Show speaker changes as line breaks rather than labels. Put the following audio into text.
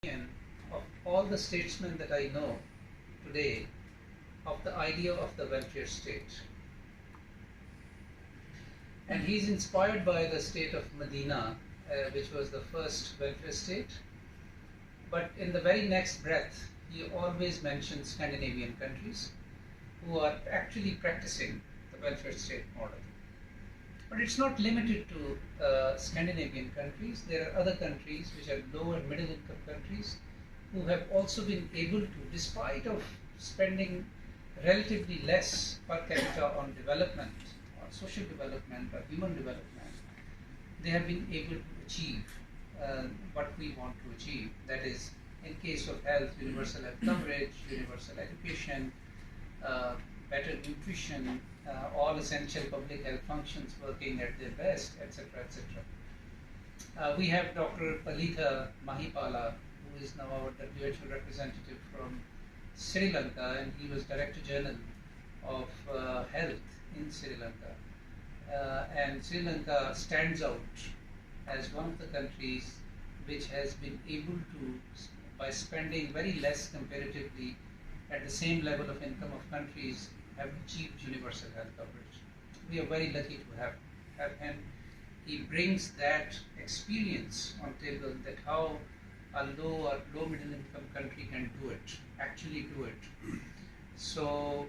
opinion of all the statesmen that I know today of the idea of the welfare state. And he's inspired by the state of Medina, which was the first welfare state. But in the very next breath, he always mentions Scandinavian countries who are actually practicing the welfare state model. But it's not limited to Scandinavian countries. There are other countries which are low and middle income countries who have also been able to, despite of spending relatively less per capita on development, on social development or human development, they have been able to achieve what we want to achieve. That is, in case of health, universal health coverage, universal education, better nutrition, all essential public health functions working at their best, etc., etc. We have Dr. Palitha Mahipala, who is now our WHO representative from Sri Lanka, and he was Director General of Health in Sri Lanka. And Sri Lanka stands out as one of the countries which has been able to, by spending very less comparatively at the same level of income of countries, have achieved universal health coverage. We are very lucky to have him. He brings that experience on table, that how a low or low middle income country can do it, actually do it. So